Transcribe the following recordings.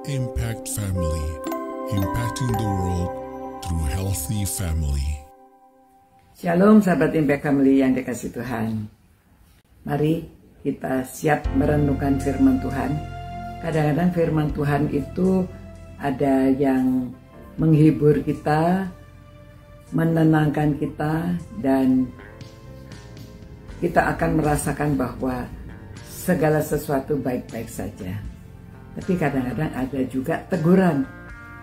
Impact Family, impacting the world through healthy family. Shalom sahabat Impact Family yang dikasihi Tuhan. Mari kita siap merenungkan firman Tuhan. Kadang-kadang firman Tuhan itu ada yang menghibur kita, menenangkan kita, dan kita akan merasakan bahwa segala sesuatu baik-baik saja. Tapi kadang-kadang ada juga teguran,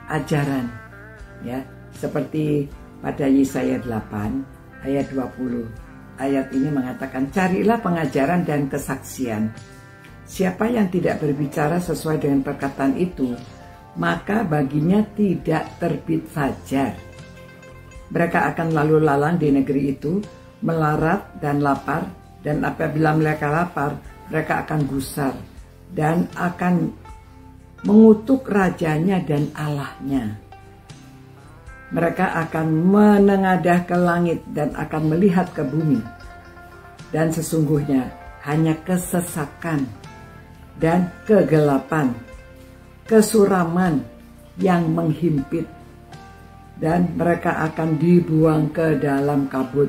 ajaran, ya, seperti pada Yesaya 8 ayat 20. Ayat ini mengatakan, carilah pengajaran dan kesaksian. Siapa yang tidak berbicara sesuai dengan perkataan itu, maka baginya tidak terbit fajar. Mereka akan lalu lalang di negeri itu, melarat dan lapar, dan apabila mereka lapar, mereka akan gusar dan akan mengutuk rajanya dan Allahnya. Mereka akan menengadah ke langit dan akan melihat ke bumi. Dan sesungguhnya hanya kesesakan dan kegelapan, kesuraman yang menghimpit. Dan mereka akan dibuang ke dalam kabut.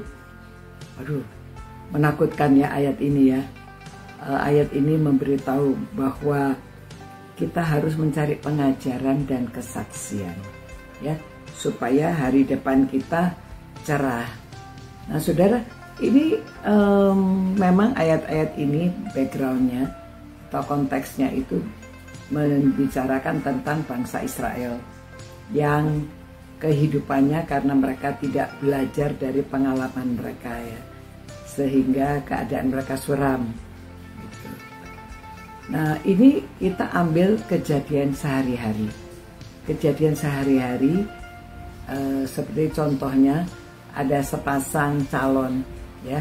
Aduh, menakutkan ya ayat ini ya. Ayat ini memberitahu bahwa kita harus mencari pengajaran dan kesaksian, ya, supaya hari depan kita cerah. Nah, saudara, ini memang ayat-ayat ini backgroundnya atau konteksnya itu membicarakan tentang bangsa Israel yang kehidupannya karena mereka tidak belajar dari pengalaman mereka, ya, sehingga keadaan mereka suram. Nah, ini kita ambil kejadian sehari-hari. Kejadian sehari-hari seperti contohnya ada sepasang calon, ya.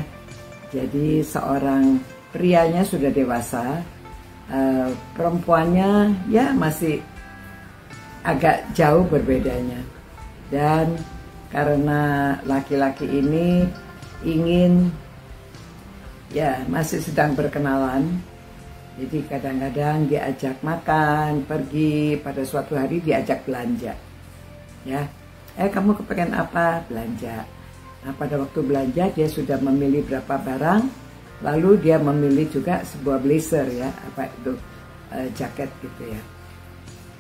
Jadi seorang prianya sudah dewasa, perempuannya ya masih agak jauh berbedanya. Dan karena laki-laki ini ingin, ya, masih sedang berkenalan. Jadi kadang-kadang diajak makan, pergi, pada suatu hari diajak belanja. Ya, kamu kepengen apa? Belanja. Nah, pada waktu belanja dia sudah memilih berapa barang, lalu dia memilih juga sebuah blazer, ya, apa itu, jaket gitu ya.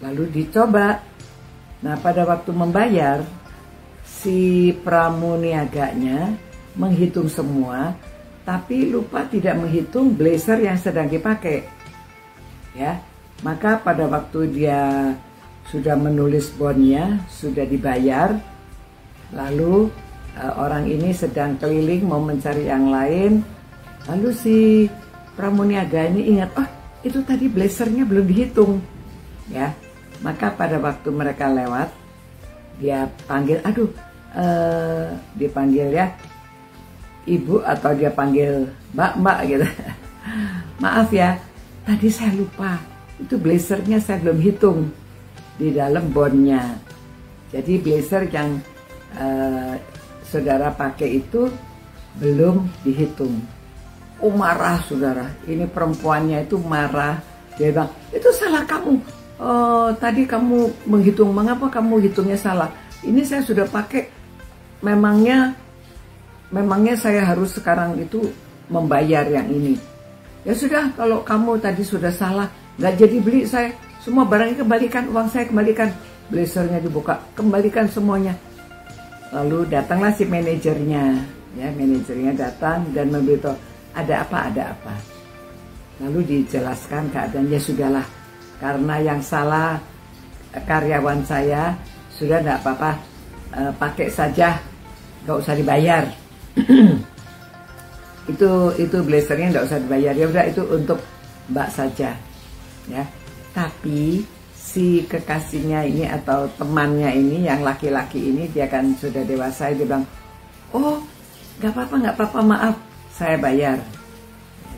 Lalu dicoba. Nah, pada waktu membayar, si pramuniaganya menghitung semua, tapi lupa tidak menghitung blazer yang sedang dipakai, ya. Maka pada waktu dia sudah menulis bonnya, sudah dibayar, lalu orang ini sedang keliling mau mencari yang lain, lalu si pramuniaga ini ingat, oh itu tadi blazernya belum dihitung, ya. Maka pada waktu mereka lewat, dia panggil, dipanggil ya, ibu, atau dia panggil mbak gitu. Maaf ya, tadi saya lupa, itu blazernya saya belum hitung di dalam bonnya. Jadi blazer yang saudara pakai itu belum dihitung. Oh, marah saudara, ini perempuannya itu marah. Dia bilang, itu salah kamu. Oh, tadi kamu menghitung, mengapa kamu hitungnya salah? Ini saya sudah pakai, Memangnya saya harus sekarang itu membayar yang ini. Ya sudah, kalau kamu tadi sudah salah, nggak jadi beli saya. Semua barangnya kembalikan, uang saya kembalikan. Blazernya dibuka, kembalikan semuanya. Lalu datanglah si manajernya. Ya, manajernya datang dan memberitahu, ada apa. Lalu dijelaskan keadaannya, sudahlah. Karena yang salah karyawan saya, sudah nggak apa-apa, pakai saja, nggak usah dibayar. itu blazernya nggak usah dibayar, ya udah, itu untuk mbak saja, ya. Tapi si kekasihnya ini atau temannya ini yang laki-laki ini, dia kan sudah dewasa, dia bilang, oh nggak apa-apa, maaf, saya bayar.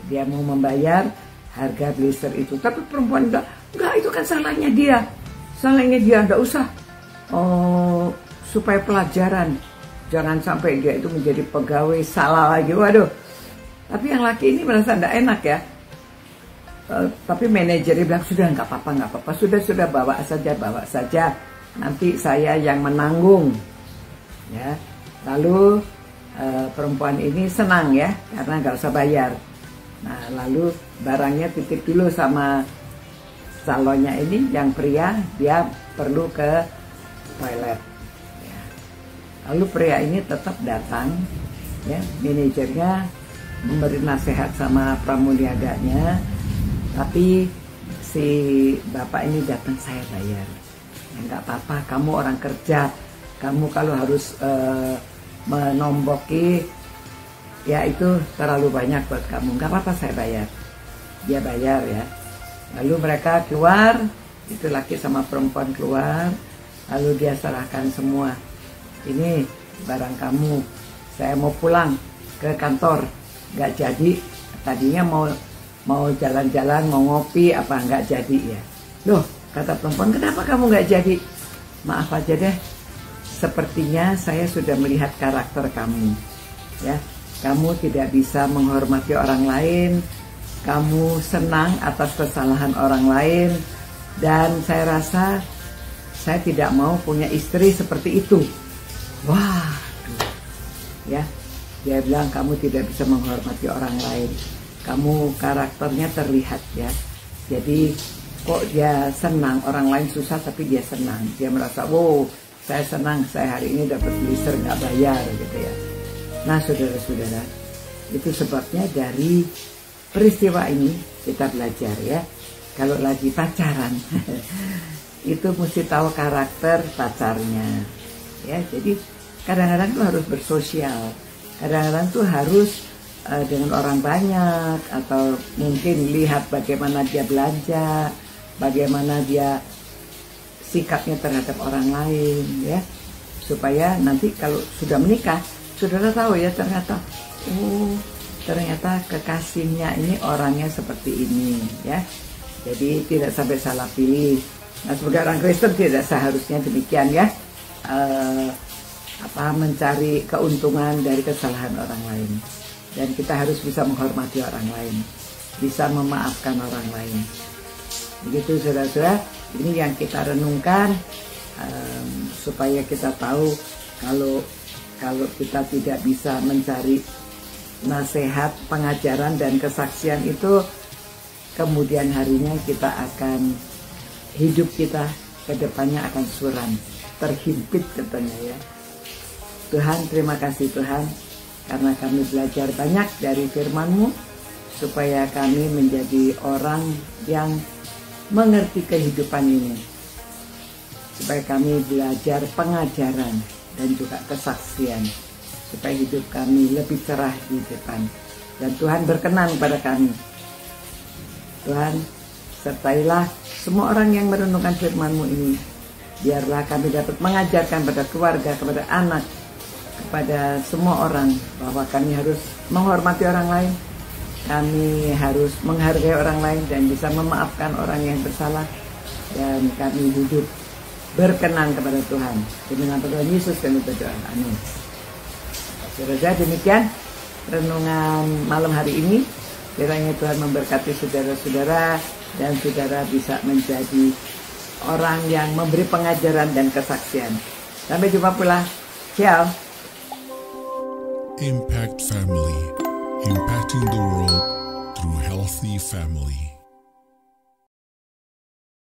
Dia mau membayar harga blazer itu, tapi perempuan bilang, enggak, itu kan salahnya dia, nggak usah. Oh, supaya pelajaran, jangan sampai dia itu menjadi pegawai salah lagi. Waduh. Tapi yang laki ini merasa tidak enak, ya. Tapi manajernya bilang sudah nggak apa-apa, sudah bawa saja, nanti saya yang menanggung, ya. Lalu perempuan ini senang ya, karena nggak usah bayar. Nah, lalu barangnya titip dulu sama calonnya ini, yang pria, dia perlu ke toilet. Ya. Lalu pria ini tetap datang, ya, manajernya memberi nasihat sama pramuniaganya. Tapi si bapak ini datang, saya bayar. Ya, nggak apa-apa, kamu orang kerja, kamu kalau harus menomboki, ya itu terlalu banyak buat kamu. Nggak apa-apa, saya bayar. Dia bayar ya. Lalu mereka keluar, itu laki sama perempuan keluar, lalu dia serahkan semua. Ini barang kamu, saya mau pulang ke kantor. Nggak jadi, tadinya mau jalan-jalan, mau ngopi, apa nggak jadi ya. Loh, kata perempuan, kenapa kamu nggak jadi? Maaf aja deh, sepertinya saya sudah melihat karakter kamu, ya. Kamu tidak bisa menghormati orang lain, kamu senang atas kesalahan orang lain, dan saya rasa saya tidak mau punya istri seperti itu. Wah, ya, dia bilang kamu tidak bisa menghormati orang lain. Kamu karakternya terlihat ya. Jadi kok dia senang, orang lain susah tapi dia senang. Dia merasa, wow, saya senang, saya hari ini dapat blister nggak bayar gitu ya. Nah, saudara-saudara, itu sebabnya dari peristiwa ini kita belajar ya. Kalau lagi pacaran, itu mesti tahu karakter pacarnya. Ya, jadi kadang-kadang tuh harus bersosial. Kadang-kadang tuh harus dengan orang banyak, atau mungkin lihat bagaimana dia belanja, bagaimana dia sikapnya terhadap orang lain ya, supaya nanti kalau sudah menikah, saudara tahu ya, ternyata kekasihnya ini orangnya seperti ini ya. Jadi tidak sampai salah pilih. Nah, sebagai orang Kristen tidak seharusnya demikian ya, mencari keuntungan dari kesalahan orang lain. Dan kita harus bisa menghormati orang lain, bisa memaafkan orang lain. Begitu saudara-saudara, ini yang kita renungkan, supaya kita tahu kalau kita tidak bisa mencari nasihat, pengajaran, dan kesaksian itu, kemudian harinya kita akan, hidup kita ke depannya akan suram, terhimpit katanya ya. Tuhan, terima kasih Tuhan, karena kami belajar banyak dari firman-Mu, supaya kami menjadi orang yang mengerti kehidupan ini, supaya kami belajar pengajaran dan juga kesaksian, supaya hidup kami lebih cerah di depan, dan Tuhan berkenan pada kami. Tuhan, sertailah semua orang yang merenungkan firman-Mu ini, biarlah kami dapat mengajarkan pada keluarga, kepada anak, kepada semua orang, bahwa kami harus menghormati orang lain, kami harus menghargai orang lain, dan bisa memaafkan orang yang bersalah, dan kami hidup berkenan kepada Tuhan. Demi nama Tuhan Yesus kami berdoa, amin. Saudara, demikian renungan malam hari ini. Kiranya Tuhan memberkati saudara-saudara, dan saudara bisa menjadi orang yang memberi pengajaran dan kesaksian. Sampai jumpa pula. Ciao. Impact Family, impacting the world through healthy family.